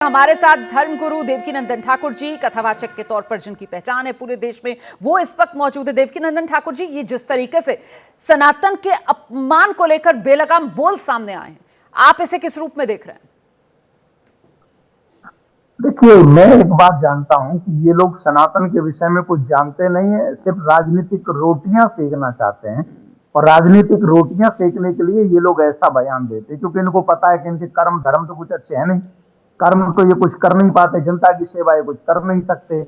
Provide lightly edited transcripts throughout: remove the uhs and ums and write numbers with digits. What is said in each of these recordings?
हमारे साथ धर्मगुरु देवकीनंदन ठाकुर जी, कथावाचक के तौर पर जिनकी पहचान है पूरे देश में, वो इस वक्त मौजूद है। देवकीनंदन ठाकुर जी, ये जिस तरीके से सनातन के अपमान को लेकर बेलगाम बोल सामने आए हैं, आप इसे किस रूप में देख रहे हैं? देखिए, मैं एक बात जानता हूं कि ये लोग सनातन के विषय में कुछ जानते नहीं है, सिर्फ राजनीतिक रोटियां सेकना चाहते हैं। और राजनीतिक रोटियां सेकने के लिए ये लोग ऐसा बयान देते हैं, क्योंकि इनको पता है कि इनके कर्म धर्म तो कुछ अच्छे हैं नहीं। कर्म तो ये कुछ कर नहीं पाते, जनता की सेवा ये कुछ कर नहीं सकते,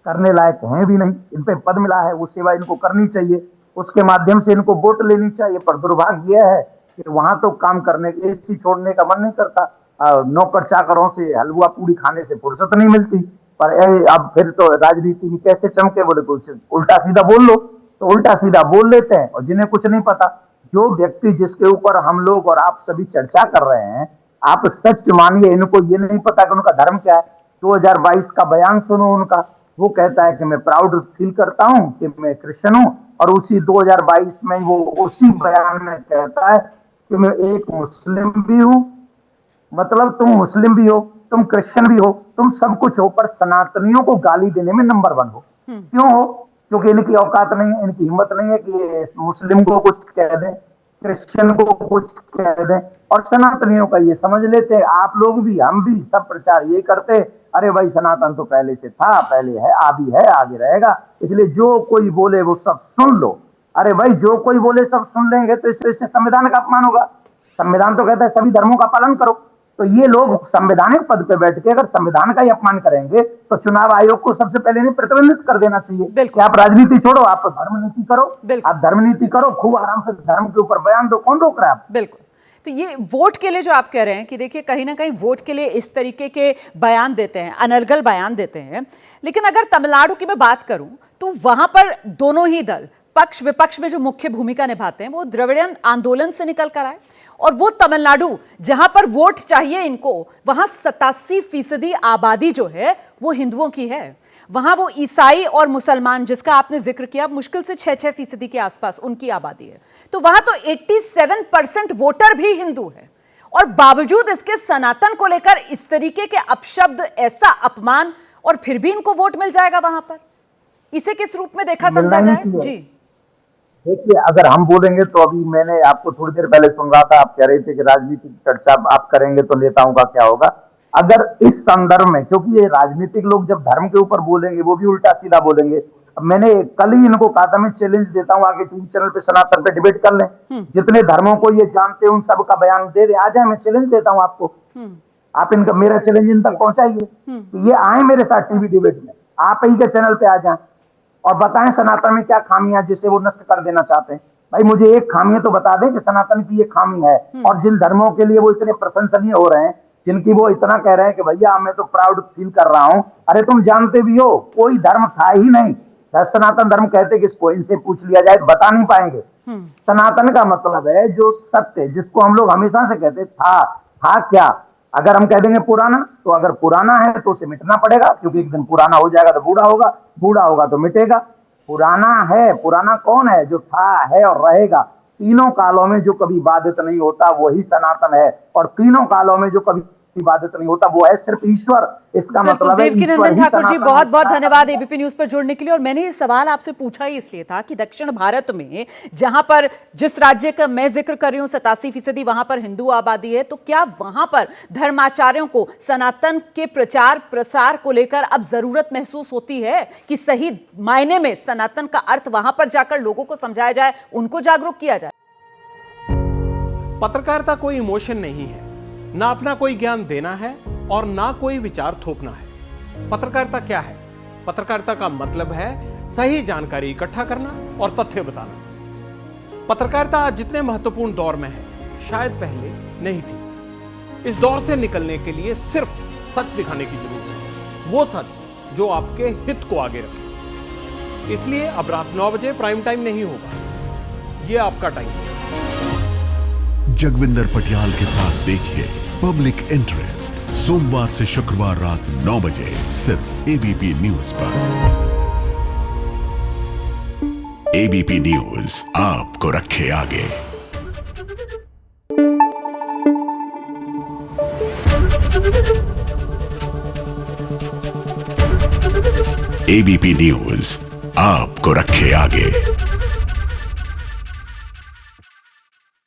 करने लायक हैं भी नहीं। इन पे पद मिला है, वो सेवा इनको करनी चाहिए, उसके माध्यम से इनको वोट लेनी चाहिए। पर दुर्भाग्य यह है कि वहां तो काम करने के, एसी छोड़ने का मन नहीं करता, नौकर चाकरों से हलवा पूरी खाने से फुर्सत नहीं मिलती। पर अब फिर तो राजनीति में कैसे चमके, बोले कुछ उल्टा सीधा बोल लो, तो उल्टा सीधा बोल लेते हैं। और जिन्हें कुछ नहीं पता, जो व्यक्ति जिसके ऊपर हम लोग और आप सभी चर्चा कर रहे हैं, आप सच मानिए, इनको ये नहीं पता कि उनका धर्म क्या है। 2022 का बयान सुनो उनका, वो कहता है कि मैं प्राउड फील करता हूं कि मैं क्रिश्चियन हूं, और उसी 2022 में वो उसी बयान में कहता है कि मैं एक मुस्लिम भी हूं। मतलब तुम मुस्लिम भी हो, तुम क्रिश्चियन भी हो, तुम सब कुछ हो, पर सनातनियों को गाली देने में नंबर 1 हो। क्यों हो? क्योंकि इनकी औकात नहीं है, इनकी हिम्मत नहीं है कि मुस्लिम को कुछ कह दें, क्रिश्चियन को कुछ कह दें। और सनातनियों का ये समझ लेते, आप लोग भी, हम भी, सब प्रचार ये करते, अरे भाई सनातन तो पहले से था, पहले है, अभी है, आगे रहेगा, इसलिए जो कोई बोले वो सब सुन लो। अरे भाई, जो कोई बोले सब सुन लेंगे तो इससे संविधान का अपमान होगा। संविधान तो कहता है सभी धर्मों का पालन करो। तो ये लोग संवैधानिक पद पे बैठ के अगर संविधान का ही अपमान करेंगे तो चुनाव आयोग को सबसे पहले नहीं प्रतिबंधित कर देना चाहिए कि आप राजनीति छोड़ो, आप धर्म नीति करो, आप धर्म नीति करो, खूब आराम से धर्म के ऊपर बयान दो, कौन रोक रहा है आप? बिल्कुल। तो ये वोट के लिए जो आप कह रहे हैं कि देखिए कहीं ना कहीं वोट के लिए इस तरीके के बयान देते हैं, अनर्गल बयान देते हैं, लेकिन अगर तमिलनाडु की मैं बात करूं तो वहां पर दोनों ही दल पक्ष विपक्ष में जो मुख्य भूमिका निभाते हैं वो द्रविड़ियन आंदोलन से निकल कर आए। और वो तमिलनाडु जहां पर वोट चाहिए इनको, वहां 87% आबादी जो है वो हिंदुओं की है। वहां वो ईसाई और मुसलमान, जिसका आपने जिक्र किया, मुश्किल से 6% के आसपास उनकी आबादी है। तो वहां तो 87% वोटर भी हिंदू है। और बावजूद इसके सनातन को लेकर इस तरीके के अपशब्द, ऐसा अपमान, और फिर भी इनको वोट मिल जाएगा वहां पर। इसे किस रूप में देखा समझा जाए? जी देखिए, अगर हम बोलेंगे तो, अभी मैंने आपको थोड़ी देर पहले सुन रहा था, आप कह रहे थे कि राजनीतिक चर्चा आप करेंगे तो नेताओं का क्या होगा। अगर इस संदर्भ में, क्योंकि ये राजनीतिक लोग जब धर्म के ऊपर बोलेंगे वो भी उल्टा सीधा बोलेंगे। अब मैंने कल ही इनको कहा था, मैं चैलेंज देता हूं, आगे टीवी चैनल पे सनातन पे डिबेट कर लें, जितने धर्मों को ये जानते हैं उन सब का बयान दे दे, आ जाए, मैं चैलेंज देता हूं आपको। आप इनका, मेरा चैलेंज इन तक पहुंचाइए, ये आए मेरे साथ टीवी डिबेट में, आप ही के चैनल पे आ जाए और बताएं सनातन में क्या खामियां जिसे वो नष्ट कर देना चाहते हैं। भाई मुझे एक खामी तो बता दें कि सनातन की ये खामी है। और जिन धर्मों के लिए वो इतने प्रशंसनीय हो रहे हैं, जिनकी वो इतना कह रहे हैं कि भैया मैं तो प्राउड फील कर रहा हूं, अरे तुम जानते भी हो कोई धर्म था ही नहीं। सनातन धर्म कहते किसको, इनसे पूछ लिया जाए, बता नहीं पाएंगे। सनातन का मतलब है जो सत्य, जिसको हम लोग हमेशा से कहते था क्या। अगर हम कह देंगे पुराना, तो अगर पुराना है तो उसे मिटना पड़ेगा, क्योंकि एक दिन पुराना हो जाएगा तो बूढ़ा होगा, बूढ़ा होगा तो मिटेगा। पुराना है, पुराना कौन है? जो था, है और रहेगा। तीनों कालों में जो कभी बाधित नहीं होता वही सनातन है, और तीनों कालों में जो कभी बाधित नहीं होता वो है सिर्फ ईश्वर। इसका मतलब है देवकीनंदन ठाकुर जी, बहुत बहुत धन्यवाद एबीपी न्यूज पर जुड़ने के लिए। और मैंने ये सवाल आपसे पूछा ही इसलिए था कि दक्षिण भारत में, जहां पर, जिस राज्य का मैं जिक्र कर रही हूं, 87% वहां पर हिंदू आबादी है, तो क्या वहां पर धर्माचार्यों को सनातन के प्रचार प्रसार को लेकर अब जरूरत महसूस होती है कि सही मायने में सनातन का अर्थ वहां पर जाकर लोगों को समझाया जाए, उनको जागरूक किया जाए? पत्रकारिता कोई इमोशन नहीं है, ना अपना कोई ज्ञान देना है और ना कोई विचार थोपना है। पत्रकारिता क्या है? पत्रकारिता का मतलब है सही जानकारी इकट्ठा करना और तथ्य बताना। पत्रकारिता आज जितने महत्वपूर्ण दौर में है, शायद पहले नहीं थी। इस दौर से निकलने के लिए सिर्फ सच दिखाने की जरूरत है, वो सच जो आपके हित को आगे रखे। इसलिए अब रात 9 बजे प्राइम टाइम नहीं होगा, ये आपका टाइम है। जगविंदर पटियाल के साथ देखिए पब्लिक इंटरेस्ट, सोमवार से शुक्रवार रात 9 बजे सिर्फ एबीपी न्यूज पर। एबीपी न्यूज आपको रखे आगे। एबीपी न्यूज आपको रखे आगे।